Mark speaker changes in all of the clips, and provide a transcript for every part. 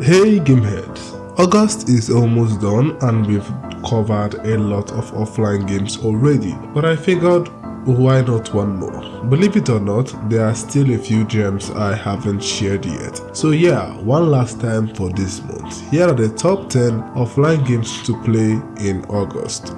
Speaker 1: Hey Gameheads! August is almost done and we've covered a lot of offline games already, but I figured why not one more? Believe it or not, there are still a few gems I haven't shared yet. So yeah, one last time for this month. Here are the top 10 offline games to play in August.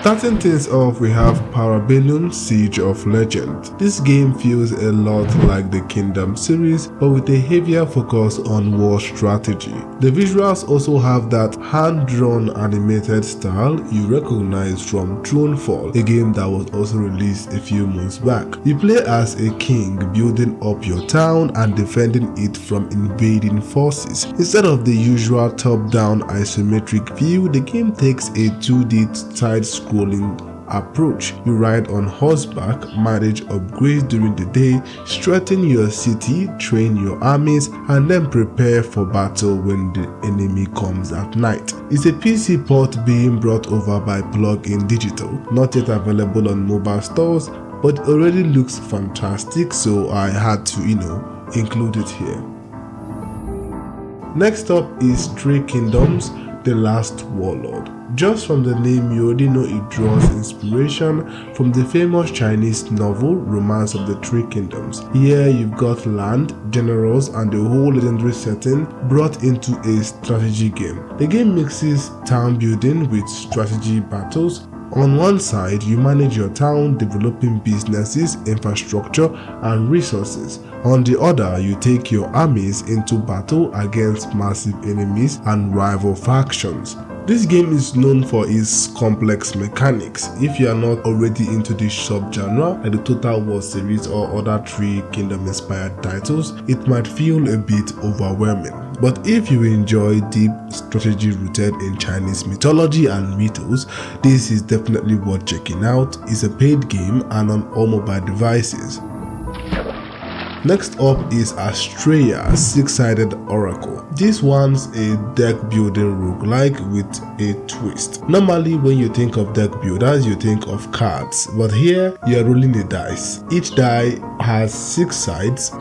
Speaker 1: Starting things off, we have Parabellum Siege of Legend. This game feels a lot like the Kingdom series, but with a heavier focus on war strategy. The visuals also have that hand-drawn animated style you recognize from Thronefall, a game that was also released a few months back. You play as a king building up your town and defending it from invading forces. Instead of the usual top-down isometric view, the game takes a 2D side-scrolling approach. You ride on horseback, manage upgrades during the day, strengthen your city, train your armies, and then prepare for battle when the enemy comes at night. It's a PC port being brought over by Plug-in Digital, not yet available on mobile stores, but it already looks fantastic, so I had to, include it here. Next up is Three Kingdoms: The Last Warlord. Just from the name, you already know it draws inspiration from the famous Chinese novel Romance of the Three Kingdoms. Here you've got land, generals, and the whole legendary setting brought into a strategy game. The game mixes town building with strategy battles. On one side, you manage your town, developing businesses, infrastructure, and resources. On the other, you take your armies into battle against massive enemies and rival factions. This game is known for its complex mechanics. If you are not already into this subgenre, like the Total War series or other Three Kingdom inspired titles, it might feel a bit overwhelming. But if you enjoy deep strategy rooted in Chinese mythology and mythos, this is definitely worth checking out. It's a paid game and on all mobile devices. Next up is Astraea Six-Sided Oracle. This one's a deck building roguelike with a twist. Normally when you think of deck builders, you think of cards, but here you are rolling a dice. Each die has 6 sides,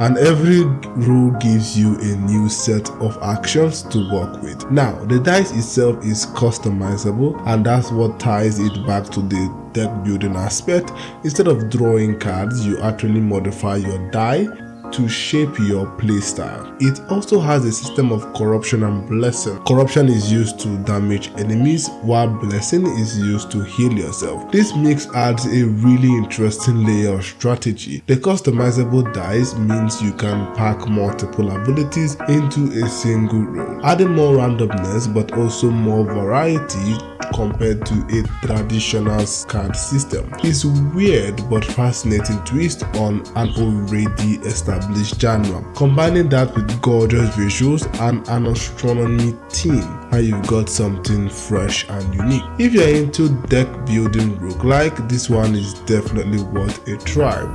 Speaker 1: and every roll gives you a new set of actions to work with. Now, the dice itself is customizable, and that's what ties it back to the deck building aspect. Instead of drawing cards, you actually modify your die to shape your playstyle. It also has a system of corruption and blessing. Corruption is used to damage enemies, while blessing is used to heal yourself. This mix adds a really interesting layer of strategy. The customizable dice means you can pack multiple abilities into a single roll, adding more randomness but also more variety compared to a traditional card system. It's weird but fascinating twist on an already established genre. Combining that with gorgeous visuals and an astronomy theme, and you've got something fresh and unique. If you're into deck building roguelike, this one is definitely worth a try.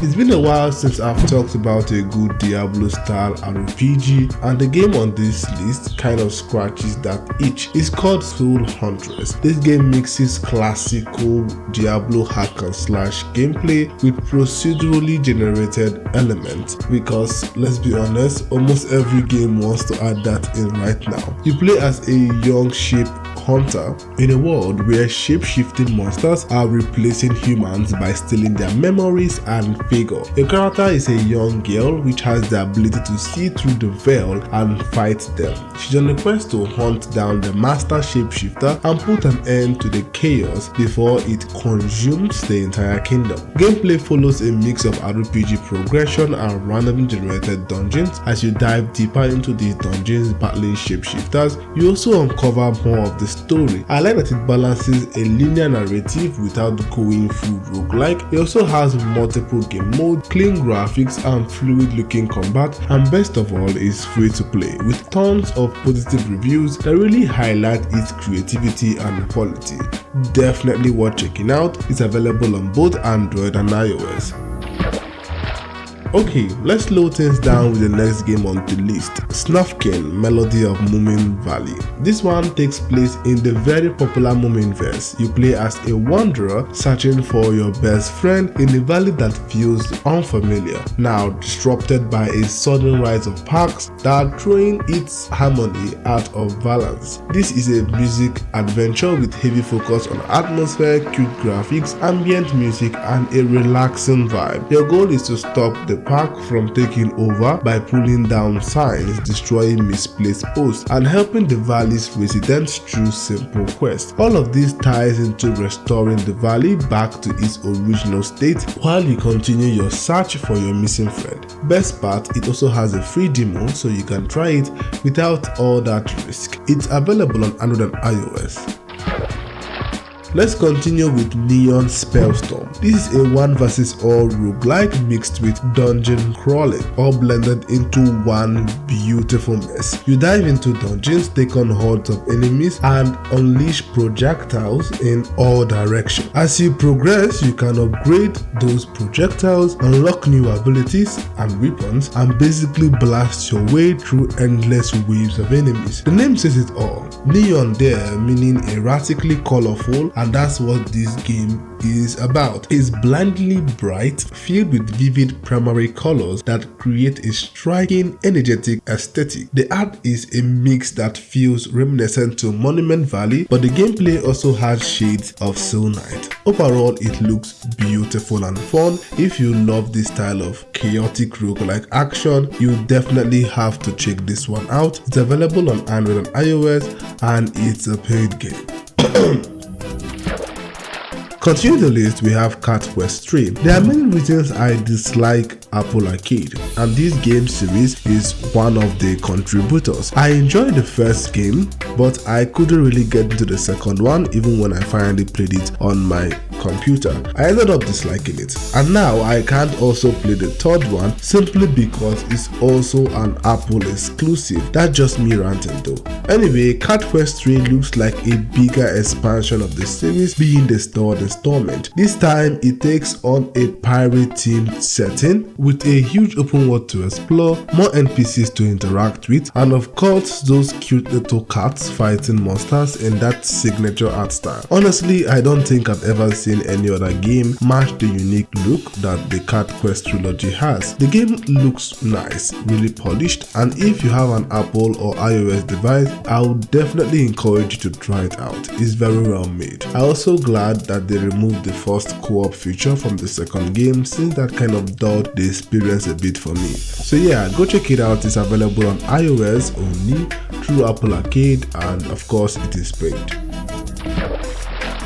Speaker 1: It's been a while since I've talked about a good Diablo style RPG, and the game on this list kind of scratches that itch. It's called Soul Huntress. This game mixes classical Diablo hack and slash gameplay with procedurally generated elements, because let's be honest, almost every game wants to add that in right now. You play as a young sheep hunter in a world where shape-shifting monsters are replacing humans by stealing their memories and figure. Your character is a young girl which has the ability to see through the veil and fight them. She's on a quest to hunt down the master shapeshifter and put an end to the chaos before it consumes the entire kingdom. Gameplay follows a mix of RPG progression and randomly generated dungeons. As you dive deeper into these dungeons battling shapeshifters, you also uncover more of the story. I like that it balances a linear narrative without going full roguelike. It also has multiple game modes, clean graphics, and fluid looking combat, and best of all, is free to play with tons of positive reviews that really highlight its creativity and quality. Definitely worth checking out. It's available on both Android and iOS. Okay, let's slow things down with the next game on the list, Snufkin, Melody of Moomin Valley. This one takes place in the very popular Moominverse. You play as a wanderer searching for your best friend in a valley that feels unfamiliar, now disrupted by a sudden rise of parks that are throwing its harmony out of balance. This is a music adventure with heavy focus on atmosphere, cute graphics, ambient music, and a relaxing vibe. Your goal is to stop the park from taking over by pulling down signs, destroying misplaced posts, and helping the valley's residents through simple quests. All of this ties into restoring the valley back to its original state while you continue your search for your missing friend. Best part, it also has a free demo so you can try it without all that risk. It's available on Android and iOS. Let's continue with Neon Spellstorm. This is a 1 vs all roguelike mixed with dungeon crawling, all blended into one beautiful mess. You dive into dungeons, take on hordes of enemies, and unleash projectiles in all directions. As you progress, you can upgrade those projectiles, unlock new abilities and weapons, and basically blast your way through endless waves of enemies. The name says it all. Neon there meaning erratically colorful, and that's what this game is about. It's blindly bright, filled with vivid primary colors that create a striking, energetic aesthetic. The art is a mix that feels reminiscent to Monument Valley, but the gameplay also has shades of Soul Knight. Overall, it looks beautiful and fun. If you love this style of chaotic roguelike action, you definitely have to check this one out. It's available on Android and iOS, and it's a paid game. Continuing the list, we have Cat Quest 3. There are many reasons I dislike Apple Arcade, and this game series is one of the contributors. I enjoyed the first game, but I couldn't really get into the second one even when I finally played it on my computer. I ended up disliking it, and now I can't also play the third one simply because it's also an Apple exclusive. That's just me ranting though. Anyway, Cat Quest 3 looks like a bigger expansion of the series, being the third installment. This time it takes on a pirate themed setting with a huge open world to explore, more NPCs to interact with, and of course those cute little cats fighting monsters in that signature art style. Honestly, I don't think I've ever seen any other game match the unique look that the Cat Quest trilogy has. The game looks nice, really polished, and if you have an Apple or iOS device, I would definitely encourage you to try it out. It's very well made. I'm also glad that they removed the first co-op feature from the second game, since that kind of dulled the experience a bit for me. So yeah, go check it out. It's available on iOS only through Apple Arcade, and of course it is paid.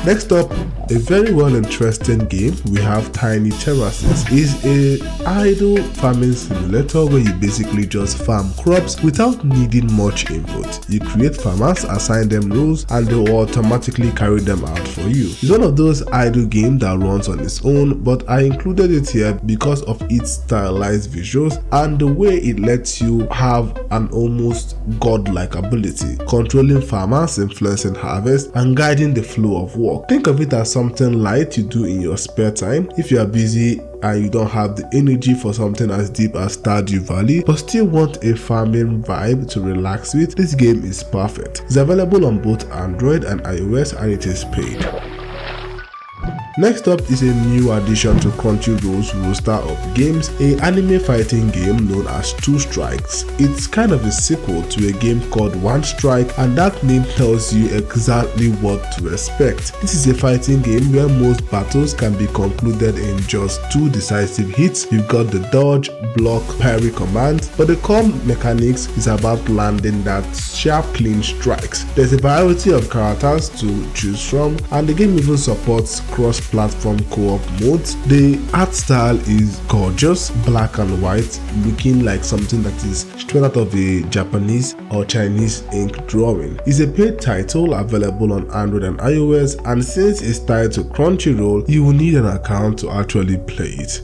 Speaker 1: Next up, a very interesting game, we have Tiny Terraces. It's a idle farming simulator where you basically just farm crops without needing much input. You create farmers, assign them roles, and they will automatically carry them out for you. It's one of those idle games that runs on its own, but I included it here because of its stylized visuals and the way it lets you have an almost godlike ability, controlling farmers, influencing harvest, and guiding the flow of work. Think of it as something light you do in your spare time if you are busy and you don't have the energy for something as deep as Stardew Valley, but still want a farming vibe to relax with. This game is perfect. It's available on both Android and iOS, and it is paid. Next up is a new addition to Crunchyroll's roster of games, an anime fighting game known as Two Strikes. It's kind of a sequel to a game called One Strike, and that name tells you exactly what to expect. This is a fighting game where most battles can be concluded in just 2 decisive hits. You've got the dodge, block, parry commands, but the core mechanics is about landing that sharp, clean strikes. There's a variety of characters to choose from, and the game even supports cross-platform co-op modes. The art style is gorgeous, black and white, looking like something that is straight out of a Japanese or Chinese ink drawing. It's a paid title available on Android and iOS, and since it's tied to Crunchyroll, you will need an account to actually play it.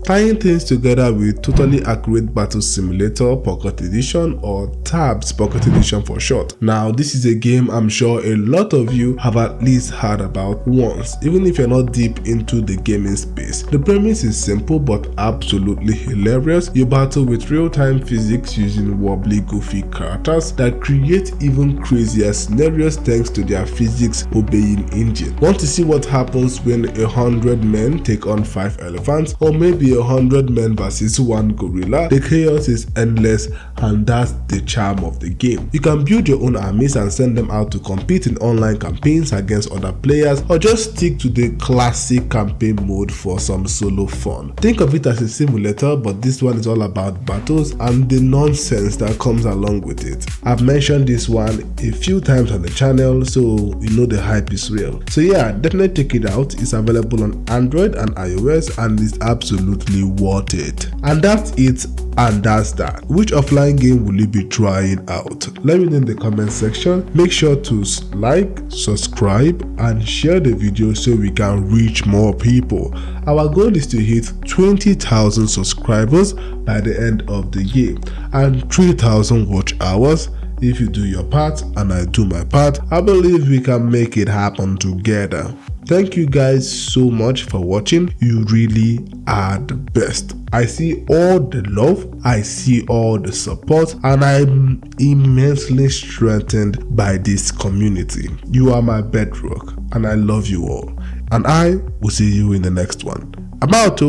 Speaker 1: tying things together with Totally Accurate Battle Simulator Pocket Edition, or TABS Pocket Edition for short. Now this is a game I'm sure a lot of you have at least heard about once, even if you're not deep into the gaming space. The premise is simple but absolutely hilarious. You battle with real-time physics using wobbly, goofy characters that create even crazier scenarios thanks to their physics-obeying engine. Want to see what happens when 100 men take on 5 elephants, or maybe 100 men versus 1 gorilla? The chaos is endless, and that's the charm of the game. You can build your own armies and send them out to compete in online campaigns against other players, or just stick to the classic campaign mode for some solo fun. Think of it as a simulator, but this one is all about battles and the nonsense that comes along with it. I've mentioned this one a few times on the channel, so you know the hype is real. So yeah, definitely check it out. It's available on Android and iOS and it's absolutely worth it. And that's it, and that's that. Which offline game will you be trying out? Let me know in the comment section. Make sure to like, subscribe and share the video so we can reach more people. Our goal is to hit 20,000 subscribers by the end of the year and 3,000 watch hours. If you do your part and I do my part, I believe we can make it happen together. Thank you guys so much for watching. You really are the best. I see all the love, I see all the support, and I'm immensely strengthened by this community. You are my bedrock and I love you all. And I will see you in the next one. I'm out.